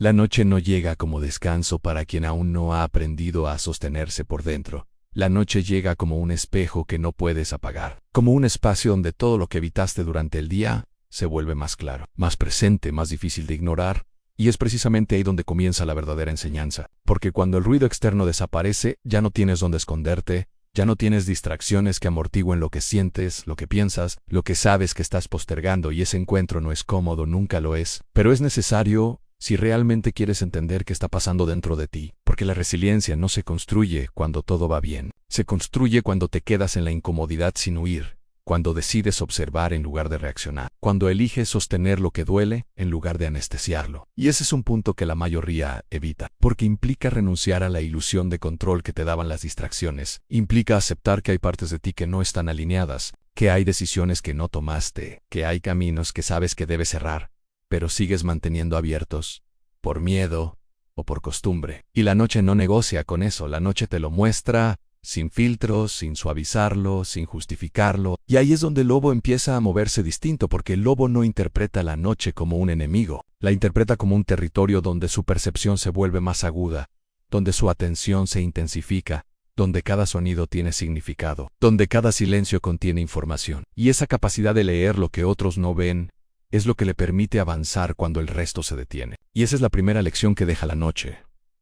La noche no llega como descanso para quien aún no ha aprendido a sostenerse por dentro. La noche llega como un espejo que no puedes apagar, como un espacio donde todo lo que evitaste durante el día se vuelve más claro, más presente, más difícil de ignorar, y es precisamente ahí donde comienza la verdadera enseñanza, porque cuando el ruido externo desaparece, ya no tienes dónde esconderte, ya no tienes distracciones que amortigüen lo que sientes, lo que piensas, lo que sabes que estás postergando, y ese encuentro no es cómodo, nunca lo es, pero es necesario si realmente quieres entender qué está pasando dentro de ti, porque la resiliencia no se construye cuando todo va bien, se construye cuando te quedas en la incomodidad sin huir, cuando decides observar en lugar de reaccionar, cuando eliges sostener lo que duele en lugar de anestesiarlo. Y ese es un punto que la mayoría evita, porque implica renunciar a la ilusión de control que te daban las distracciones, implica aceptar que hay partes de ti que no están alineadas, que hay decisiones que no tomaste, que hay caminos que sabes que debes cerrar, pero sigues manteniendo abiertos, por miedo o por costumbre. Y la noche no negocia con eso, la noche te lo muestra, sin filtros, sin suavizarlo, sin justificarlo. Y ahí es donde el lobo empieza a moverse distinto, porque el lobo no interpreta la noche como un enemigo, la interpreta como un territorio donde su percepción se vuelve más aguda, donde su atención se intensifica, donde cada sonido tiene significado, donde cada silencio contiene información. Y esa capacidad de leer lo que otros no ven es lo que le permite avanzar cuando el resto se detiene. Y esa es la primera lección que deja la noche.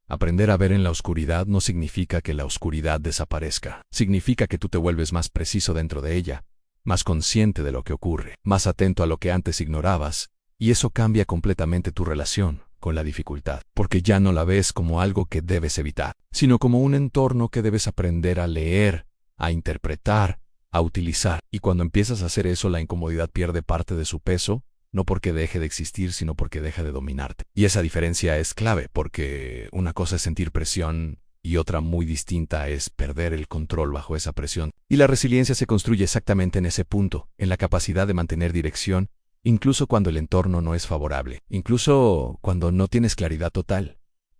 Aprender a ver en la oscuridad no significa que la oscuridad desaparezca. Significa que tú te vuelves más preciso dentro de ella, más consciente de lo que ocurre, más atento a lo que antes ignorabas, y eso cambia completamente tu relación con la dificultad, porque ya no la ves como algo que debes evitar, sino como un entorno que debes aprender a leer, a interpretar, a utilizar. Y cuando empiezas a hacer eso, la incomodidad pierde parte de su peso, no porque deje de existir, sino porque deja de dominarte. Y esa diferencia es clave, porque una cosa es sentir presión y otra muy distinta es perder el control bajo esa presión. Y la resiliencia se construye exactamente en ese punto, en la capacidad de mantener dirección, incluso cuando el entorno no es favorable, incluso cuando no tienes claridad total,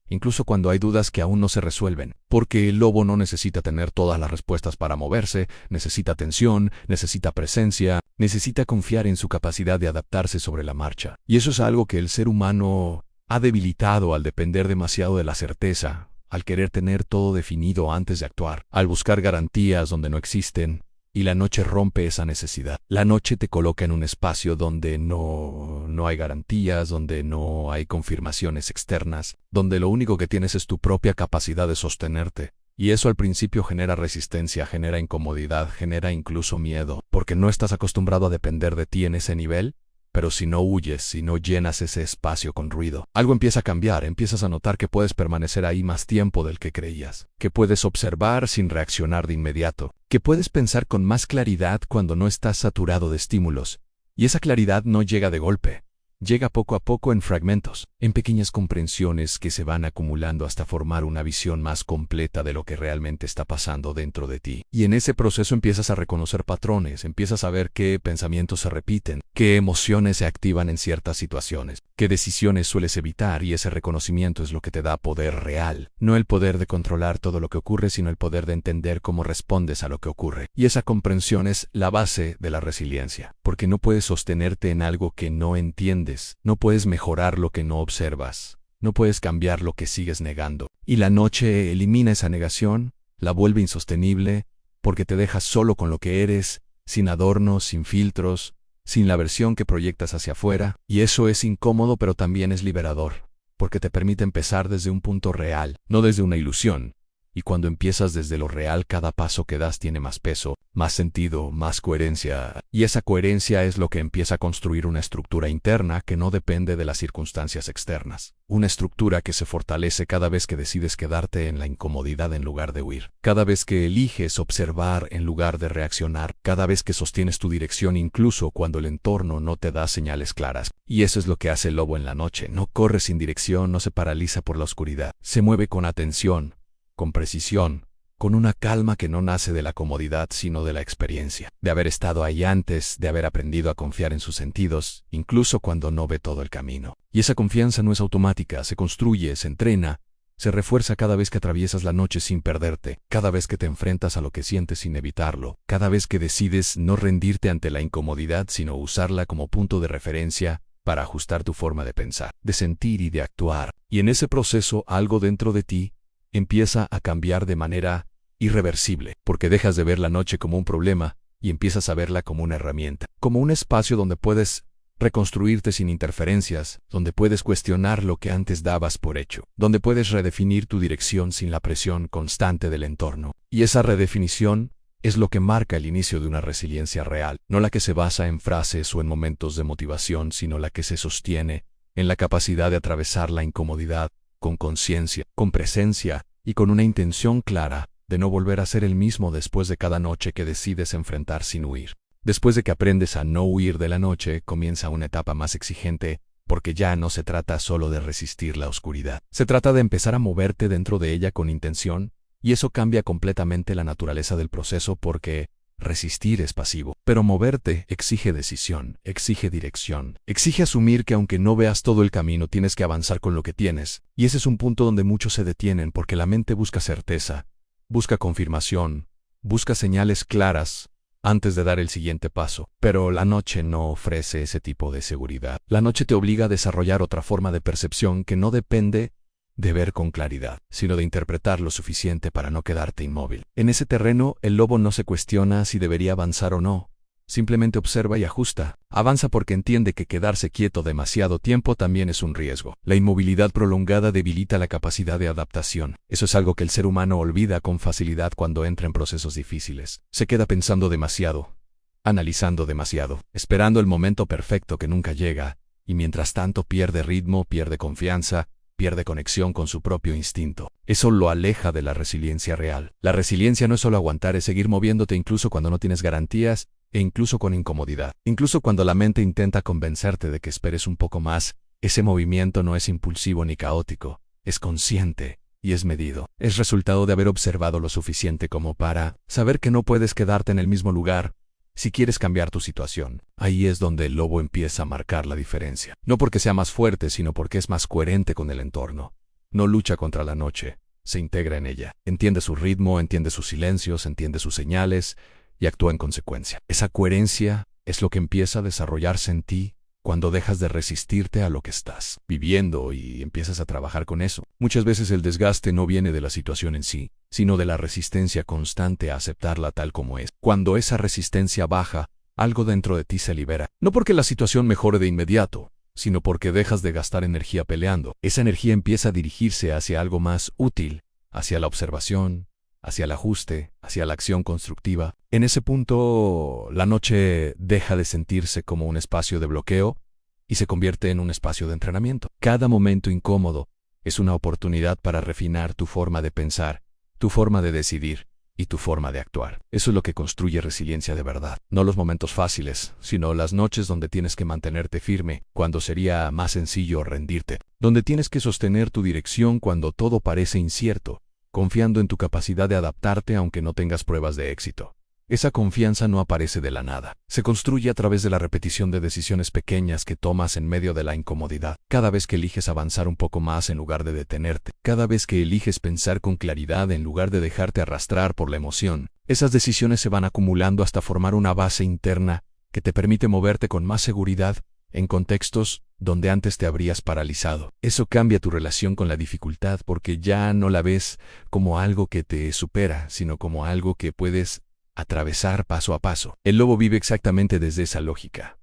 incluso cuando hay dudas que aún no se resuelven, porque el lobo no necesita tener todas las respuestas para moverse, necesita atención, necesita presencia, necesita confiar en su capacidad de adaptarse sobre la marcha. Y eso es algo que el ser humano ha debilitado al depender demasiado de la certeza, al querer tener todo definido antes de actuar, al buscar garantías donde no existen. Y la noche rompe esa necesidad. La noche te coloca en un espacio donde no hay garantías, donde no hay confirmaciones externas, donde lo único que tienes es tu propia capacidad de sostenerte. Y eso al principio genera resistencia, genera incomodidad, genera incluso miedo, porque no estás acostumbrado a depender de ti en ese nivel. Pero si no huyes, si no llenas ese espacio con ruido, algo empieza a cambiar, empiezas a notar que puedes permanecer ahí más tiempo del que creías, que puedes observar sin reaccionar de inmediato, que puedes pensar con más claridad cuando no estás saturado de estímulos. Y esa claridad no llega de golpe, llega poco a poco en fragmentos, en pequeñas comprensiones que se van acumulando hasta formar una visión más completa de lo que realmente está pasando dentro de ti. Y en ese proceso empiezas a reconocer patrones, empiezas a ver qué pensamientos se repiten, qué emociones se activan en ciertas situaciones, qué decisiones sueles evitar, y ese reconocimiento es lo que te da poder real. No el poder de controlar todo lo que ocurre, sino el poder de entender cómo respondes a lo que ocurre. Y esa comprensión es la base de la resiliencia, porque no puedes sostenerte en algo que no entiendes, no puedes mejorar lo que no observas, no puedes cambiar lo que sigues negando. Y la noche elimina esa negación, la vuelve insostenible, porque te dejas solo con lo que eres, sin adornos, sin filtros, sin la versión que proyectas hacia afuera. Y eso es incómodo, pero también es liberador, porque te permite empezar desde un punto real, no desde una ilusión. Y cuando empiezas desde lo real, cada paso que das tiene más peso, más sentido, más coherencia. Y esa coherencia es lo que empieza a construir una estructura interna que no depende de las circunstancias externas. Una estructura que se fortalece cada vez que decides quedarte en la incomodidad en lugar de huir. Cada vez que eliges observar en lugar de reaccionar. Cada vez que sostienes tu dirección incluso cuando el entorno no te da señales claras. Y eso es lo que hace el lobo en la noche. No corre sin dirección, no se paraliza por la oscuridad. Se mueve con atención, con precisión, con una calma que no nace de la comodidad sino de la experiencia, de haber estado ahí antes, de haber aprendido a confiar en sus sentidos, incluso cuando no ve todo el camino. Y esa confianza no es automática, se construye, se entrena, se refuerza cada vez que atraviesas la noche sin perderte, cada vez que te enfrentas a lo que sientes sin evitarlo, cada vez que decides no rendirte ante la incomodidad sino usarla como punto de referencia, para ajustar tu forma de pensar, de sentir y de actuar. Y en ese proceso algo dentro de ti empieza a cambiar de manera irreversible, porque dejas de ver la noche como un problema y empiezas a verla como una herramienta, como un espacio donde puedes reconstruirte sin interferencias, donde puedes cuestionar lo que antes dabas por hecho, donde puedes redefinir tu dirección sin la presión constante del entorno. Y esa redefinición es lo que marca el inicio de una resiliencia real, no la que se basa en frases o en momentos de motivación, sino la que se sostiene en la capacidad de atravesar la incomodidad con conciencia, con presencia y con una intención clara de no volver a ser el mismo después de cada noche que decides enfrentar sin huir. Después de que aprendes a no huir de la noche, comienza una etapa más exigente, porque ya no se trata solo de resistir la oscuridad. Se trata de empezar a moverte dentro de ella con intención, y eso cambia completamente la naturaleza del proceso porque resistir es pasivo. Pero moverte exige decisión, exige dirección, exige asumir que aunque no veas todo el camino, tienes que avanzar con lo que tienes. Y ese es un punto donde muchos se detienen porque la mente busca certeza, busca confirmación, busca señales claras antes de dar el siguiente paso. Pero la noche no ofrece ese tipo de seguridad. La noche te obliga a desarrollar otra forma de percepción que no depende de ver con claridad, sino de interpretar lo suficiente para no quedarte inmóvil. En ese terreno, el lobo no se cuestiona si debería avanzar o no. Simplemente observa y ajusta. Avanza porque entiende que quedarse quieto demasiado tiempo también es un riesgo. La inmovilidad prolongada debilita la capacidad de adaptación. Eso es algo que el ser humano olvida con facilidad cuando entra en procesos difíciles. Se queda pensando demasiado, analizando demasiado, esperando el momento perfecto que nunca llega, y mientras tanto pierde ritmo, pierde confianza, pierde conexión con su propio instinto. Eso lo aleja de la resiliencia real. La resiliencia no es solo aguantar, es seguir moviéndote incluso cuando no tienes garantías, e incluso con incomodidad. Incluso cuando la mente intenta convencerte de que esperes un poco más, ese movimiento no es impulsivo ni caótico, es consciente y es medido. Es resultado de haber observado lo suficiente como para saber que no puedes quedarte en el mismo lugar si quieres cambiar tu situación. Ahí es donde el lobo empieza a marcar la diferencia. No porque sea más fuerte, sino porque es más coherente con el entorno. No lucha contra la noche, se integra en ella. Entiende su ritmo, entiende sus silencios, entiende sus señales y actúa en consecuencia. Esa coherencia es lo que empieza a desarrollarse en ti cuando dejas de resistirte a lo que estás viviendo y empiezas a trabajar con eso. Muchas veces el desgaste no viene de la situación en sí, sino de la resistencia constante a aceptarla tal como es. Cuando esa resistencia baja, algo dentro de ti se libera. No porque la situación mejore de inmediato, sino porque dejas de gastar energía peleando. Esa energía empieza a dirigirse hacia algo más útil, hacia la observación, hacia el ajuste, hacia la acción constructiva. En ese punto, la noche deja de sentirse como un espacio de bloqueo y se convierte en un espacio de entrenamiento. Cada momento incómodo es una oportunidad para refinar tu forma de pensar, tu forma de decidir y tu forma de actuar. Eso es lo que construye resiliencia de verdad. No los momentos fáciles, sino las noches donde tienes que mantenerte firme cuando sería más sencillo rendirte, donde tienes que sostener tu dirección cuando todo parece incierto, confiando en tu capacidad de adaptarte aunque no tengas pruebas de éxito. Esa confianza no aparece de la nada. Se construye a través de la repetición de decisiones pequeñas que tomas en medio de la incomodidad. Cada vez que eliges avanzar un poco más en lugar de detenerte. Cada vez que eliges pensar con claridad en lugar de dejarte arrastrar por la emoción. Esas decisiones se van acumulando hasta formar una base interna que te permite moverte con más seguridad en contextos donde antes te habrías paralizado. Eso cambia tu relación con la dificultad porque ya no la ves como algo que te supera, sino como algo que puedes atravesar paso a paso. El lobo vive exactamente desde esa lógica.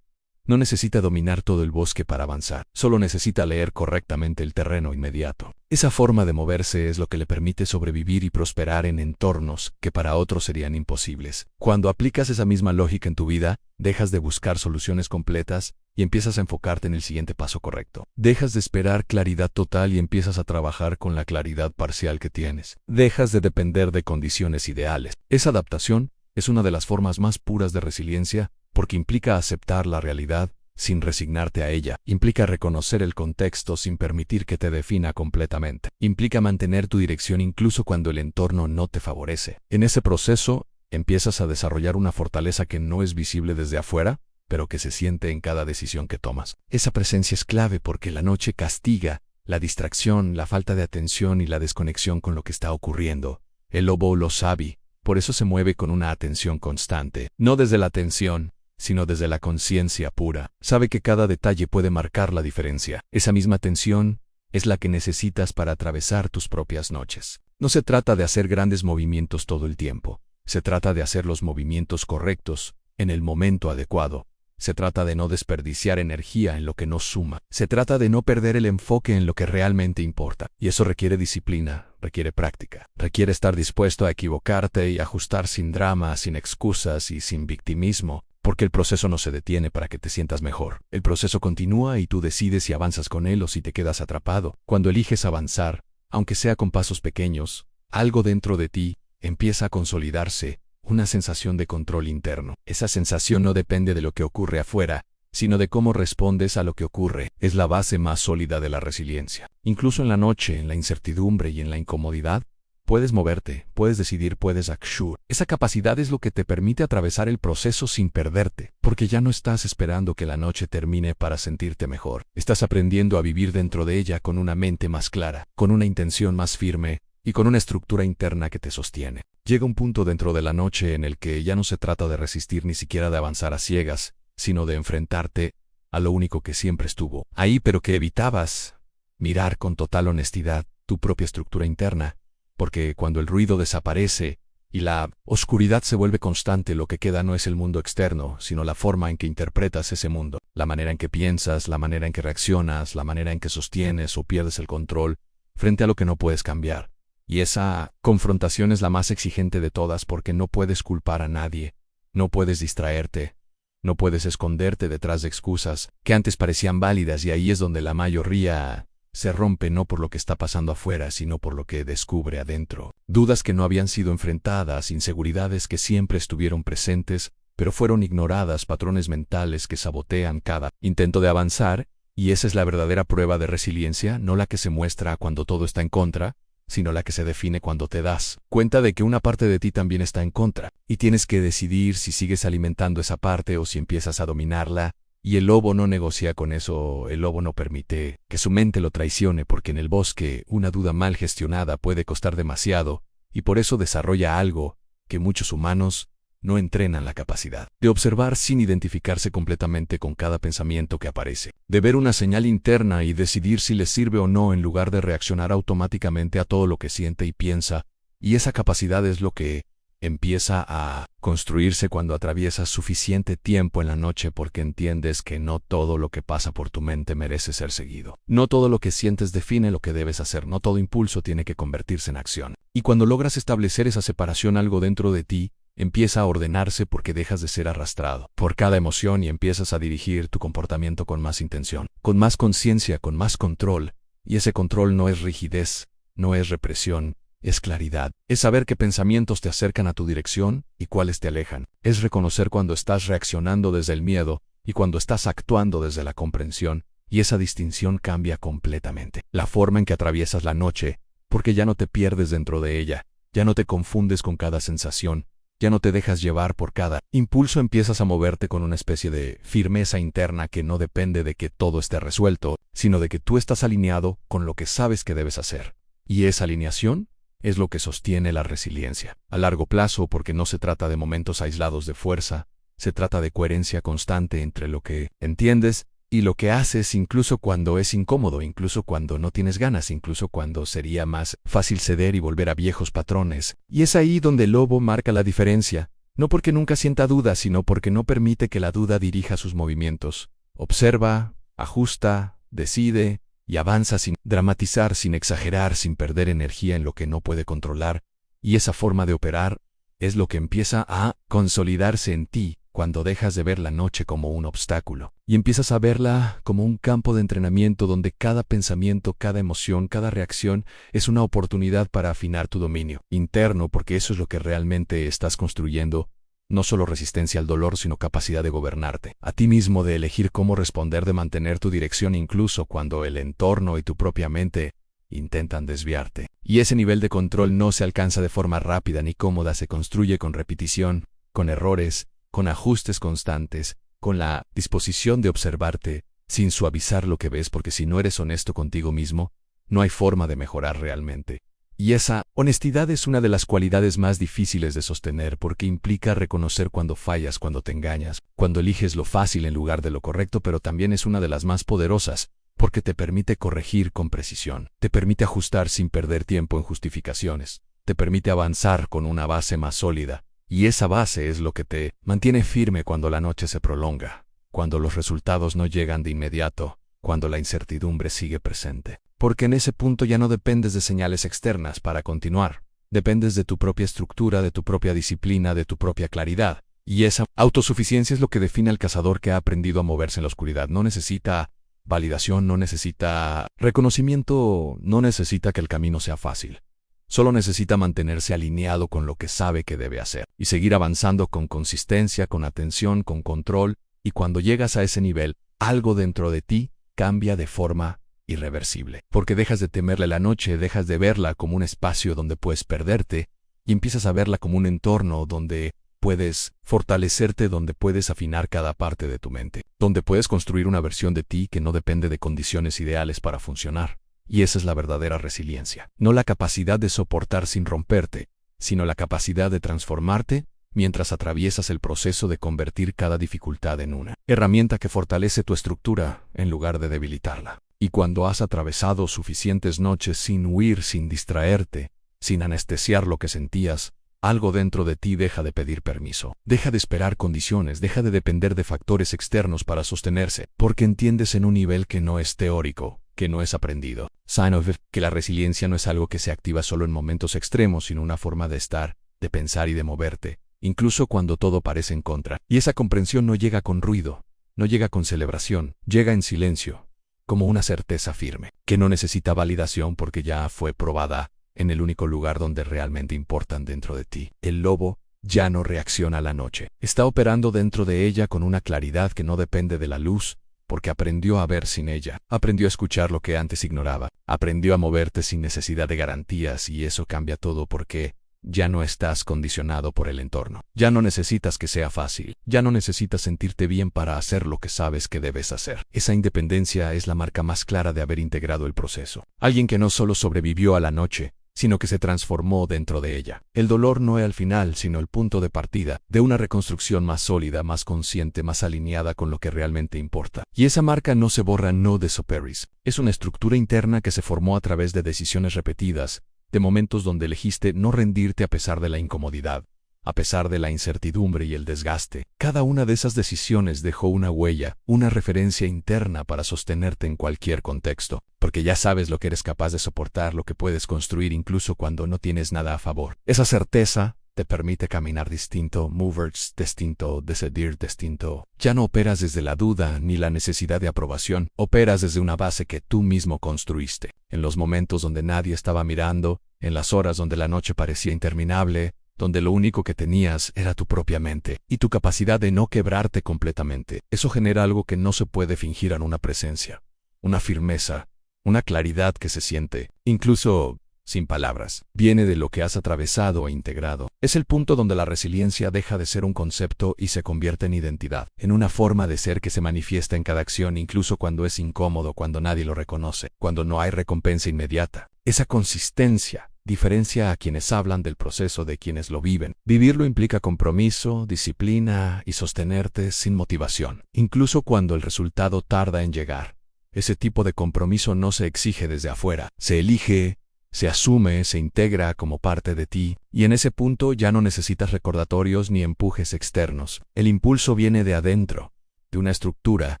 No necesita dominar todo el bosque para avanzar, solo necesita leer correctamente el terreno inmediato. Esa forma de moverse es lo que le permite sobrevivir y prosperar en entornos que para otros serían imposibles. Cuando aplicas esa misma lógica en tu vida, dejas de buscar soluciones completas y empiezas a enfocarte en el siguiente paso correcto. Dejas de esperar claridad total y empiezas a trabajar con la claridad parcial que tienes. Dejas de depender de condiciones ideales. Esa adaptación es una de las formas más puras de resiliencia porque implica aceptar la realidad sin resignarte a ella. Implica reconocer el contexto sin permitir que te defina completamente. Implica mantener tu dirección incluso cuando el entorno no te favorece. En ese proceso, empiezas a desarrollar una fortaleza que no es visible desde afuera, pero que se siente en cada decisión que tomas. Esa presencia es clave porque la noche castiga la distracción, la falta de atención y la desconexión con lo que está ocurriendo. El lobo lo sabe, por eso se mueve con una atención constante, no desde la tensión, sino desde la conciencia pura. Sabe que cada detalle puede marcar la diferencia. Esa misma atención es la que necesitas para atravesar tus propias noches. No se trata de hacer grandes movimientos todo el tiempo. Se trata de hacer los movimientos correctos, en el momento adecuado. Se trata de no desperdiciar energía en lo que no suma. Se trata de no perder el enfoque en lo que realmente importa. Y eso requiere disciplina, requiere práctica. Requiere estar dispuesto a equivocarte y ajustar sin drama, sin excusas y sin victimismo, porque el proceso no se detiene para que te sientas mejor. El proceso continúa y tú decides si avanzas con él o si te quedas atrapado. Cuando eliges avanzar, aunque sea con pasos pequeños, algo dentro de ti empieza a consolidarse, una sensación de control interno. Esa sensación no depende de lo que ocurre afuera, sino de cómo respondes a lo que ocurre. Es la base más sólida de la resiliencia. Incluso en la noche, en la incertidumbre y en la incomodidad, puedes moverte, puedes decidir, puedes actuar. Esa capacidad es lo que te permite atravesar el proceso sin perderte, porque ya no estás esperando que la noche termine para sentirte mejor. Estás aprendiendo a vivir dentro de ella con una mente más clara, con una intención más firme y con una estructura interna que te sostiene. Llega un punto dentro de la noche en el que ya no se trata de resistir ni siquiera de avanzar a ciegas, sino de enfrentarte a lo único que siempre estuvo ahí pero que evitabas: mirar con total honestidad tu propia estructura interna, porque cuando el ruido desaparece y la oscuridad se vuelve constante, lo que queda no es el mundo externo, sino la forma en que interpretas ese mundo, la manera en que piensas, la manera en que reaccionas, la manera en que sostienes o pierdes el control frente a lo que no puedes cambiar. Y esa confrontación es la más exigente de todas, porque no puedes culpar a nadie, no puedes distraerte, no puedes esconderte detrás de excusas que antes parecían válidas, y ahí es donde la mayoría se rompe, no por lo que está pasando afuera, sino por lo que descubre adentro. Dudas que no habían sido enfrentadas, inseguridades que siempre estuvieron presentes, pero fueron ignoradas, patrones mentales que sabotean cada intento de avanzar, y esa es la verdadera prueba de resiliencia, no la que se muestra cuando todo está en contra, sino la que se define cuando te das cuenta de que una parte de ti también está en contra, y tienes que decidir si sigues alimentando esa parte o si empiezas a dominarla. Y el lobo no negocia con eso, el lobo no permite que su mente lo traicione, porque en el bosque una duda mal gestionada puede costar demasiado, y por eso desarrolla algo que muchos humanos no entrenan: la capacidad de observar sin identificarse completamente con cada pensamiento que aparece, de ver una señal interna y decidir si les sirve o no, en lugar de reaccionar automáticamente a todo lo que siente y piensa. Y esa capacidad es lo que empieza a construirse cuando atraviesas suficiente tiempo en la noche, porque entiendes que no todo lo que pasa por tu mente merece ser seguido. No todo lo que sientes define lo que debes hacer, no todo impulso tiene que convertirse en acción. Y cuando logras establecer esa separación, algo dentro de ti empieza a ordenarse, porque dejas de ser arrastrado por cada emoción y empiezas a dirigir tu comportamiento con más intención, con más conciencia, con más control. Y ese control no es rigidez, no es represión, es claridad. Es saber qué pensamientos te acercan a tu dirección y cuáles te alejan. Es reconocer cuando estás reaccionando desde el miedo y cuando estás actuando desde la comprensión, y esa distinción cambia completamente la forma en que atraviesas la noche, porque ya no te pierdes dentro de ella, ya no te confundes con cada sensación, ya no te dejas llevar por cada impulso, empiezas a moverte con una especie de firmeza interna que no depende de que todo esté resuelto, sino de que tú estás alineado con lo que sabes que debes hacer. Y esa alineación es lo que sostiene la resiliencia a largo plazo, porque no se trata de momentos aislados de fuerza, se trata de coherencia constante entre lo que entiendes y lo que haces, incluso cuando es incómodo, incluso cuando no tienes ganas, incluso cuando sería más fácil ceder y volver a viejos patrones. Y es ahí donde el lobo marca la diferencia, no porque nunca sienta duda, sino porque no permite que la duda dirija sus movimientos. Observa, ajusta, decide y avanza sin dramatizar, sin exagerar, sin perder energía en lo que no puede controlar. Y esa forma de operar es lo que empieza a consolidarse en ti cuando dejas de ver la noche como un obstáculo y empiezas a verla como un campo de entrenamiento, donde cada pensamiento, cada emoción, cada reacción es una oportunidad para afinar tu dominio interno, porque eso es lo que realmente estás construyendo. No solo resistencia al dolor, sino capacidad de gobernarte a ti mismo, de elegir cómo responder, de mantener tu dirección incluso cuando el entorno y tu propia mente intentan desviarte. Y ese nivel de control no se alcanza de forma rápida ni cómoda, se construye con repetición, con errores, con ajustes constantes, con la disposición de observarte sin suavizar lo que ves, porque si no eres honesto contigo mismo, no hay forma de mejorar realmente. Y esa honestidad es una de las cualidades más difíciles de sostener porque implica reconocer cuando fallas, cuando te engañas, cuando eliges lo fácil en lugar de lo correcto, pero también es una de las más poderosas porque te permite corregir con precisión, te permite ajustar sin perder tiempo en justificaciones, te permite avanzar con una base más sólida, y esa base es lo que te mantiene firme cuando la noche se prolonga, cuando los resultados no llegan de inmediato, cuando la incertidumbre sigue presente. Porque en ese punto ya no dependes de señales externas para continuar, dependes de tu propia estructura, de tu propia disciplina, de tu propia claridad, y esa autosuficiencia es lo que define al cazador que ha aprendido a moverse en la oscuridad. No necesita validación, no necesita reconocimiento, no necesita que el camino sea fácil. Solo necesita mantenerse alineado con lo que sabe que debe hacer y seguir avanzando con consistencia, con atención, con control, y cuando llegas a ese nivel, algo dentro de ti cambia de forma irreversible. Porque dejas de temerle la noche, dejas de verla como un espacio donde puedes perderte y empiezas a verla como un entorno donde puedes fortalecerte, donde puedes afinar cada parte de tu mente, donde puedes construir una versión de ti que no depende de condiciones ideales para funcionar. Y esa es la verdadera resiliencia. No la capacidad de soportar sin romperte, sino la capacidad de transformarte mientras atraviesas el proceso de convertir cada dificultad en una herramienta que fortalece tu estructura en lugar de debilitarla. Y cuando has atravesado suficientes noches sin huir, sin distraerte, sin anestesiar lo que sentías, algo dentro de ti deja de pedir permiso, deja de esperar condiciones, deja de depender de factores externos para sostenerse, porque entiendes en un nivel que no es teórico, que no es aprendido. Sign of it, que la resiliencia no es algo que se activa solo en momentos extremos, sino una forma de estar, de pensar y de moverte, incluso cuando todo parece en contra. Y esa comprensión no llega con ruido, no llega con celebración, llega en silencio, como una certeza firme, que no necesita validación porque ya fue probada en el único lugar donde realmente importan dentro de ti. El lobo ya no reacciona a la noche. Está operando dentro de ella con una claridad que no depende de la luz, porque aprendió a ver sin ella, aprendió a escuchar lo que antes ignoraba, aprendió a moverte sin necesidad de garantías, y eso cambia todo porque ya no estás condicionado por el entorno. Ya no necesitas que sea fácil, ya no necesitas sentirte bien para hacer lo que sabes que debes hacer. Esa independencia es la marca más clara de haber integrado el proceso. Alguien que no solo sobrevivió a la noche, sino que se transformó dentro de ella. El dolor no es el final, sino el punto de partida, de una reconstrucción más sólida, más consciente, más alineada con lo que realmente importa. Y esa marca no se borra, no desaparece. Es una estructura interna que se formó a través de decisiones repetidas, de momentos donde elegiste no rendirte a pesar de la incomodidad, a pesar de la incertidumbre y el desgaste. Cada una de esas decisiones dejó una huella, una referencia interna para sostenerte en cualquier contexto, porque ya sabes lo que eres capaz de soportar, lo que puedes construir incluso cuando no tienes nada a favor. Esa certeza te permite caminar distinto, movers distinto, decidir distinto. Ya no operas desde la duda ni la necesidad de aprobación, operas desde una base que tú mismo construiste. En los momentos donde nadie estaba mirando, en las horas donde la noche parecía interminable, donde lo único que tenías era tu propia mente y tu capacidad de no quebrarte completamente. Eso genera algo que no se puede fingir en una presencia, una firmeza, una claridad que se siente, incluso sin palabras. Viene de lo que has atravesado e integrado. Es el punto donde la resiliencia deja de ser un concepto y se convierte en identidad, en una forma de ser que se manifiesta en cada acción, incluso cuando es incómodo, cuando nadie lo reconoce, cuando no hay recompensa inmediata. Esa consistencia diferencia a quienes hablan del proceso de quienes lo viven. Vivirlo implica compromiso, disciplina y sostenerte sin motivación, incluso cuando el resultado tarda en llegar. Ese tipo de compromiso no se exige desde afuera, se elige, se asume, se integra como parte de ti, y en ese punto ya no necesitas recordatorios ni empujes externos. El impulso viene de adentro, de una estructura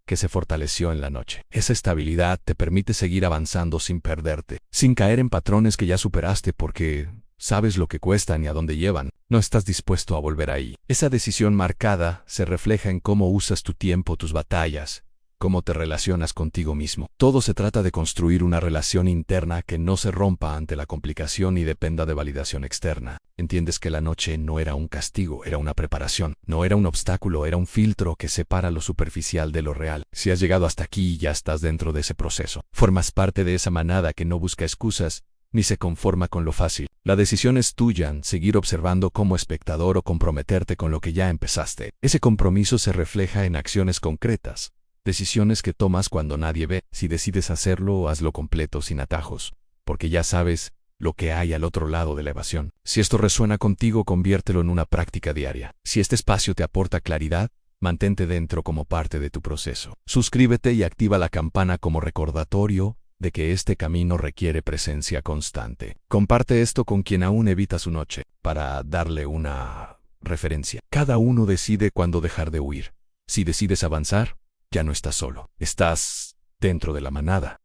que se fortaleció en la noche. Esa estabilidad te permite seguir avanzando sin perderte, sin caer en patrones que ya superaste porque sabes lo que cuestan y a dónde llevan. No estás dispuesto a volver ahí. Esa decisión marcada se refleja en cómo usas tu tiempo, tus batallas, cómo te relacionas contigo mismo. Todo se trata de construir una relación interna que no se rompa ante la complicación y dependa de validación externa. Entiendes que la noche no era un castigo, era una preparación. No era un obstáculo, era un filtro que separa lo superficial de lo real. Si has llegado hasta aquí, ya estás dentro de ese proceso. Formas parte de esa manada que no busca excusas, ni se conforma con lo fácil. La decisión es tuya, seguir observando como espectador o comprometerte con lo que ya empezaste. Ese compromiso se refleja en acciones concretas. Decisiones que tomas cuando nadie ve. Si decides hacerlo, hazlo completo, sin atajos, porque ya sabes lo que hay al otro lado de la evasión. Si esto resuena contigo, conviértelo en una práctica diaria. Si este espacio te aporta claridad, mantente dentro como parte de tu proceso. Suscríbete y activa la campana como recordatorio de que este camino requiere presencia constante. Comparte esto con quien aún evita su noche, para darle una referencia. Cada uno decide cuándo dejar de huir. Si decides avanzar, ya no estás solo. Estás dentro de la manada.